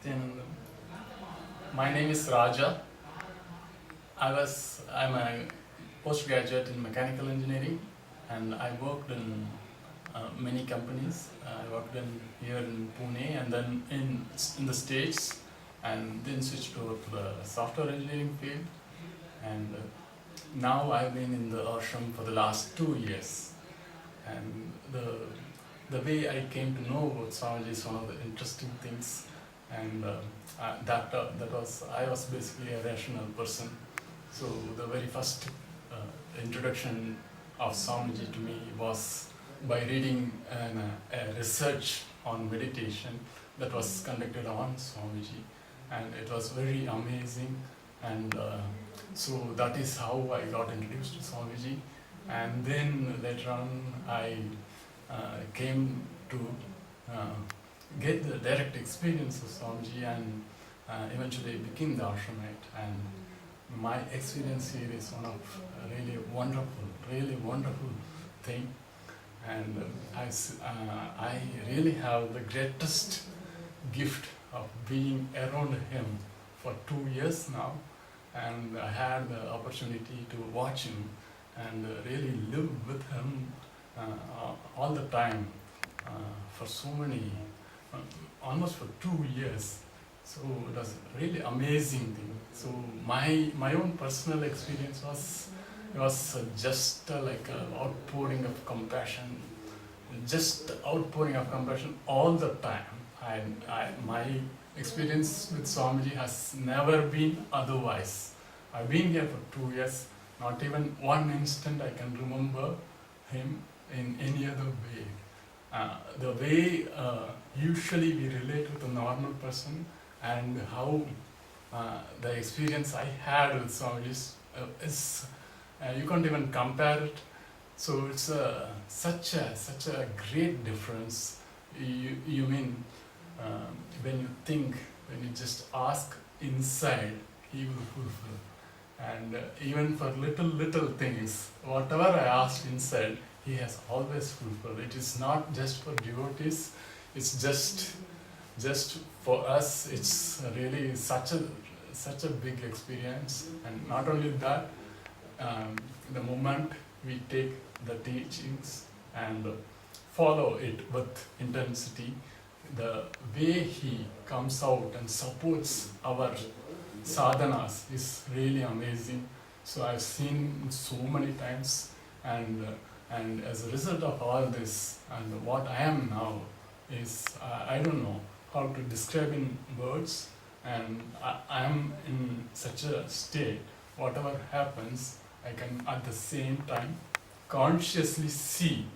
Nithyananda. My name is Raja. I'm a postgraduate in mechanical engineering, and I worked in many companies. I worked here in Pune, and then in the States, and then switched over to the software engineering field. And now I've been in the ashram for the last 2 years. And the way I came to know about Swamiji is one of the interesting things. And that was, I was basically a rational person. So the very first introduction of Swamiji to me was by reading a research on meditation that was conducted on Swamiji, and it was very amazing. And so that is how I got introduced to Swamiji. And then later on, I came to get the direct experience of Swamiji, and eventually became the Ashramites. And my experience here is one of really wonderful thing. And I really have the greatest gift of being around him for 2 years now. And I had the opportunity to watch him and really live with him all the time for so many, almost for 2 years. So it was really amazing thing. So my own personal experience was just like an outpouring of compassion, all the time. My experience with Swamiji has never been otherwise. I've been here for 2 years. Not even one instant I can remember him in any other way. The way usually we relate with a normal person, and how the experience I had with Swamiji is you can't even compare it. So it's such a great difference. You mean when you just ask inside, he will fulfill. And even for little things, whatever I asked inside, he has always fulfilled. It is not just for devotees, it's just for us. It's really such a big experience. And not only that, the moment we take the teachings and follow it with intensity, the way he comes out and supports our sadhanas is really amazing. So I've seen so many times, and as a result of all this, and what I am now is, I don't know how to describe in words, and I am in such a state. Whatever happens, I can at the same time consciously see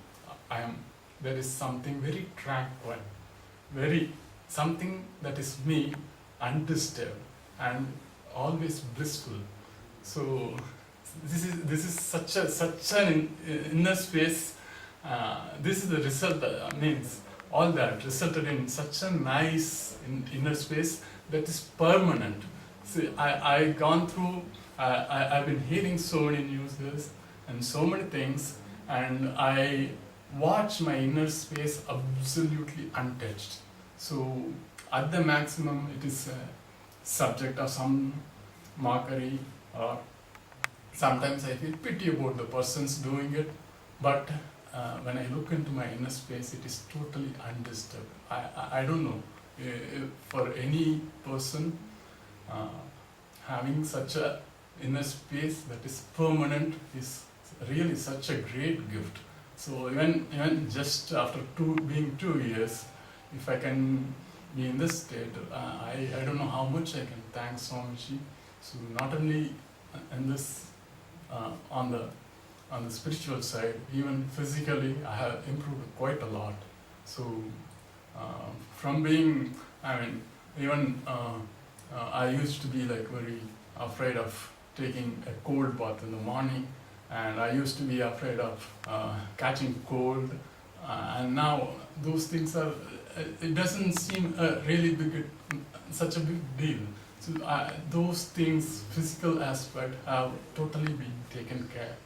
there is something very tranquil, something that is me, undisturbed and always blissful. So this is such an inner space. This is the result. Means all that resulted in such a nice inner space that is permanent. See, I gone through. I've been hearing so many news and so many things, and I watch my inner space absolutely untouched. So at the maximum, it is subject of some mockery, or sometimes I feel pity about the persons doing it. But when I look into my inner space, it is totally undisturbed. I don't know for any person having such a inner space that is permanent is really such a great gift. So even just after being 2 years, if I can be in this state, I don't know how much I can thank Swamiji. So not only in this on the spiritual side, even physically I have improved quite a lot. So from being, even I used to be like very afraid of taking a cold bath in the morning, and I used to be afraid of catching cold, and now those things are, it doesn't seem such a big deal. So those things, physical aspect, have totally been taken care.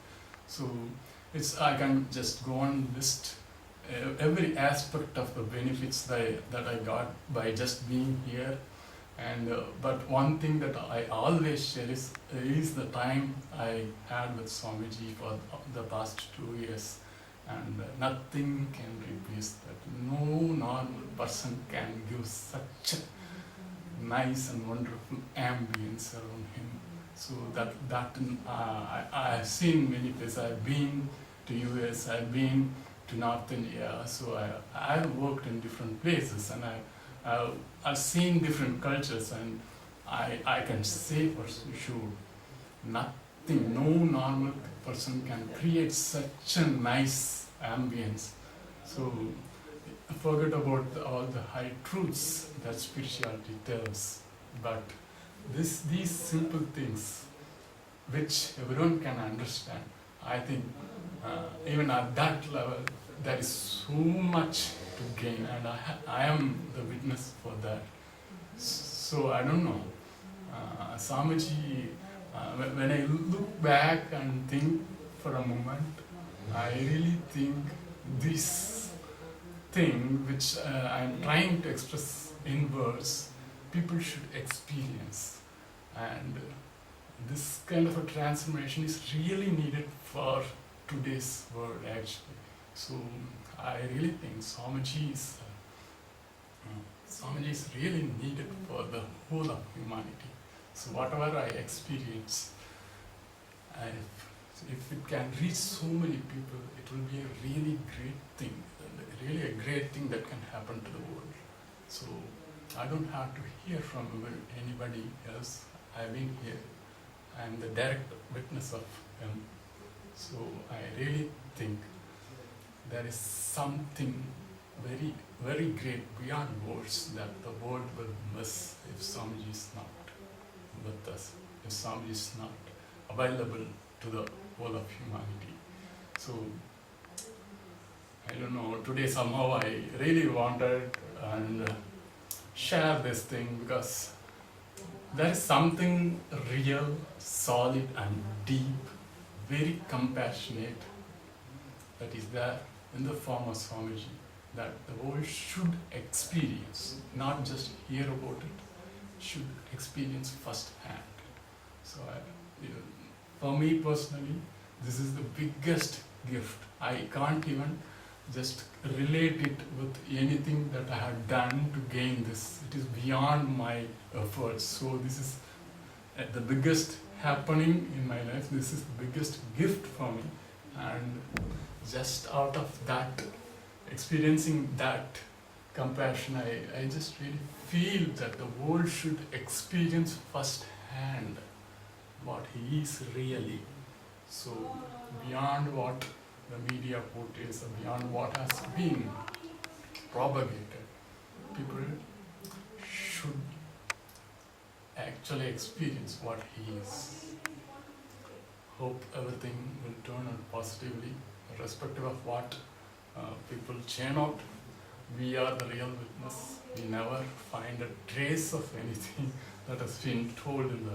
So I can just go on list every aspect of the benefits that I got by just being here. And but one thing that I always share is the time I had with Swamiji for the past 2 years, and nothing can replace that. No normal person can give such a nice and wonderful ambience around him. So I've seen many places. I've been to US, I've been to North India, so I've worked in different places, and I've seen different cultures, and I can say for sure, nothing, no normal person can create such a nice ambience. So forget about all the high truths that spirituality tells, but these simple things which everyone can understand, I think even at that level there is so much to gain, and I am the witness for that. So I don't know, Swamiji, when I look back and think for a moment, I really think this thing which I'm trying to express in words, people should experience. And this kind of a transformation is really needed for today's world actually. So I really think Swamiji is really needed for the whole of humanity. So whatever I experience, if it can reach so many people, it will be a really great thing, that can happen to the world. So I don't have to hear from anybody else. I've been here. I'm the direct witness of him. So I really think there is something very, very great beyond words that the world will miss if Swamiji is not with us, if Swamiji is not available to the whole of humanity. So I don't know, today somehow I really wanted and share this thing, because there is something real, solid and deep, very compassionate that is there in the form of Swamiji, that the world should experience, not just hear about it, should experience firsthand. So for me personally, this is the biggest gift. I can't even just relate it with anything that I have done to gain this. It is beyond my efforts. So this is the biggest happening in my life. This is the biggest gift for me. And just out of that, experiencing that compassion, I just really feel that the world should experience firsthand what he is really. So beyond what the media portrays, or beyond what has been propagated, people should actually experience what he is. Hope everything will turn out positively, irrespective of what people churn out. We are the real witness. We never find a trace of anything that has been told in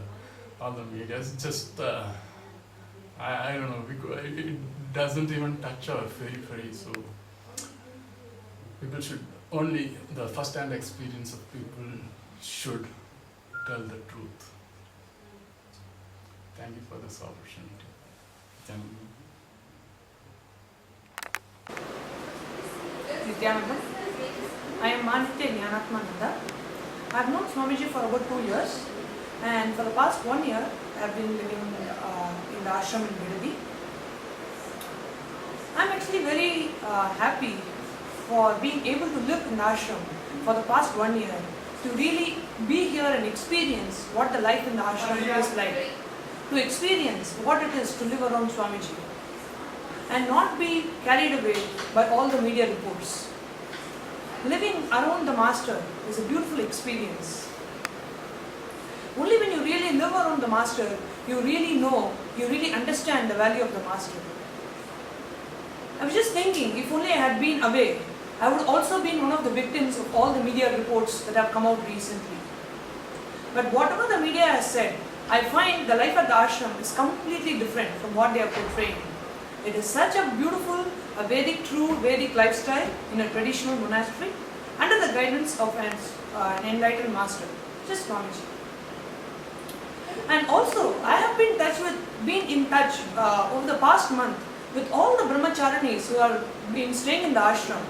all the media. It's just, I don't know, it doesn't even touch our periphery. So people should, only the first-hand experience of people should tell the truth. Thank you for this opportunity. Thank you. Nithyananda. I am Nithyananda. I have known Swamiji for about 2 years, and for the past 1 year I have been living in the ashram in Bidadi. I am actually very happy for being able to live in the ashram for the past 1 year, to really be here and experience what the life in the ashram is like, to experience what it is to live around Swamiji, and not be carried away by all the media reports. Living around the Master is a beautiful experience. Only when you really live around the Master, you really know, you really understand the value of the Master. I was just thinking, if only I had been away, I would also been one of the victims of all the media reports that have come out recently. But whatever the media has said, I find the life at the ashram is completely different from what they are portraying. It is such a beautiful, a Vedic, true Vedic lifestyle in a traditional monastery under the guidance of an enlightened master. just Swamiji. And also, I have been in touch over the past month with all the brahmacharinis who are been staying in the ashram.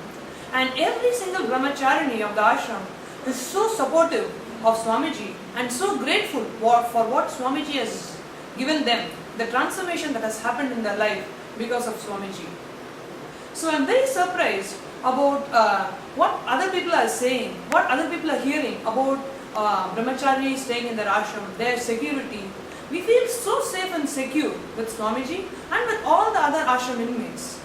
And every single brahmacharini of the ashram is so supportive of Swamiji and so grateful for what Swamiji has given them, the transformation that has happened in their life because of Swamiji. So I'm very surprised about what other people are saying, what other people are hearing about brahmachari staying in their ashram, their security. We feel so safe and secure with Swamiji and with all the other ashram inmates.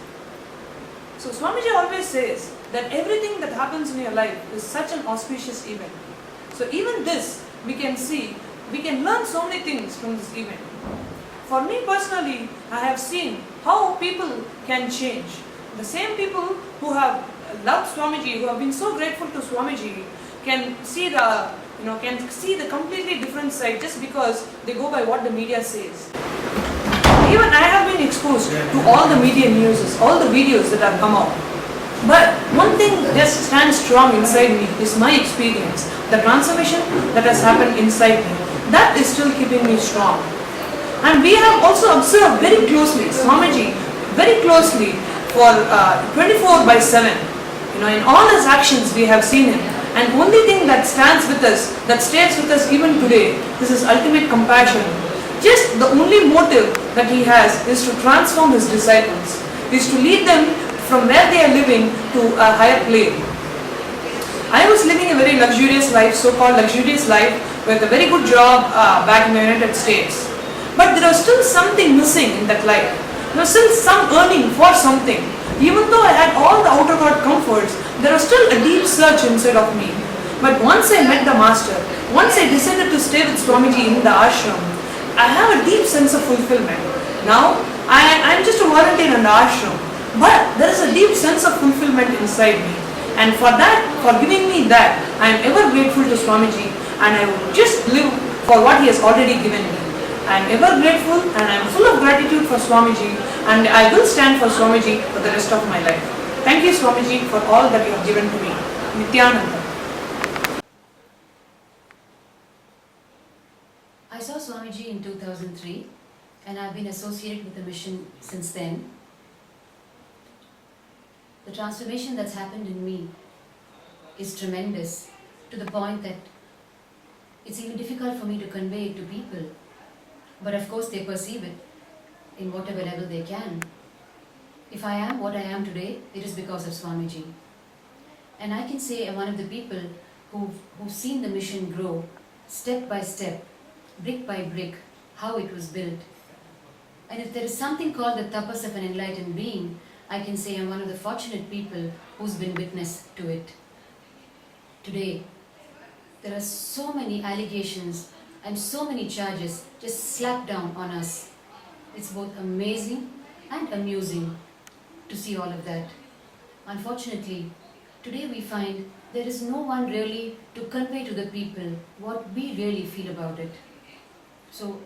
So Swamiji always says that everything that happens in your life is such an auspicious event. So even this, we can see, we can learn so many things from this event. For me personally, I have seen how people can change. The same people who have loved Swamiji, who have been so grateful to Swamiji, can see the completely different side just because they go by what the media says. Even I have been exposed to all the media news, all the videos that have come out. But one thing just stands strong inside me is my experience, the transformation that has happened inside me. That is still keeping me strong. And we have also observed very closely Swamiji, very closely for 24/7. In all his actions we have seen him. And only thing that stands with us, that stays with us even today, is his ultimate compassion. Just the only motive that he has is to transform his disciples, is to lead them from where they are living to a higher plane. I was living a very luxurious life, so-called luxurious life, with a very good job back in the United States. But there was still something missing in that life. There was still some earning for something. Even though I had all the outer court comforts, there was still a deep search inside of me. But once I met the Master, once I decided to stay with Swamiji in the ashram, I have a deep sense of fulfillment. Now, I am just a volunteer in the ashram, but there is a deep sense of fulfillment inside me. And for that, for giving me that, I am ever grateful to Swamiji, and I will just live for what he has already given me. I am ever grateful and I am full of gratitude for Swamiji, and I will stand for Swamiji for the rest of my life. Thank you, Swamiji, for all that you have given to me. Nithyananda. I saw Swamiji in 2003 and I've been associated with the mission since then. The transformation that's happened in me is tremendous, to the point that it's even difficult for me to convey it to people. But of course they perceive it in whatever level they can. If I am what I am today, it is because of Swamiji. And I can say I'm one of the people who've seen the mission grow step by step, brick by brick, how it was built. And if there is something called the tapas of an enlightened being, I can say I'm one of the fortunate people who's been witness to it. Today, there are so many allegations and so many charges just slapped down on us. It's both amazing and amusing to see all of that. Unfortunately, today we find there is no one really to convey to the people what we really feel about it. So,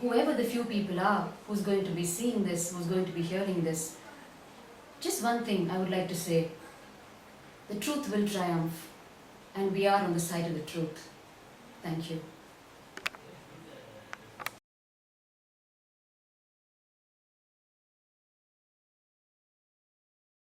whoever the few people are who's going to be seeing this, who's going to be hearing this, just one thing I would like to say: the truth will triumph, and we are on the side of the truth. Thank you.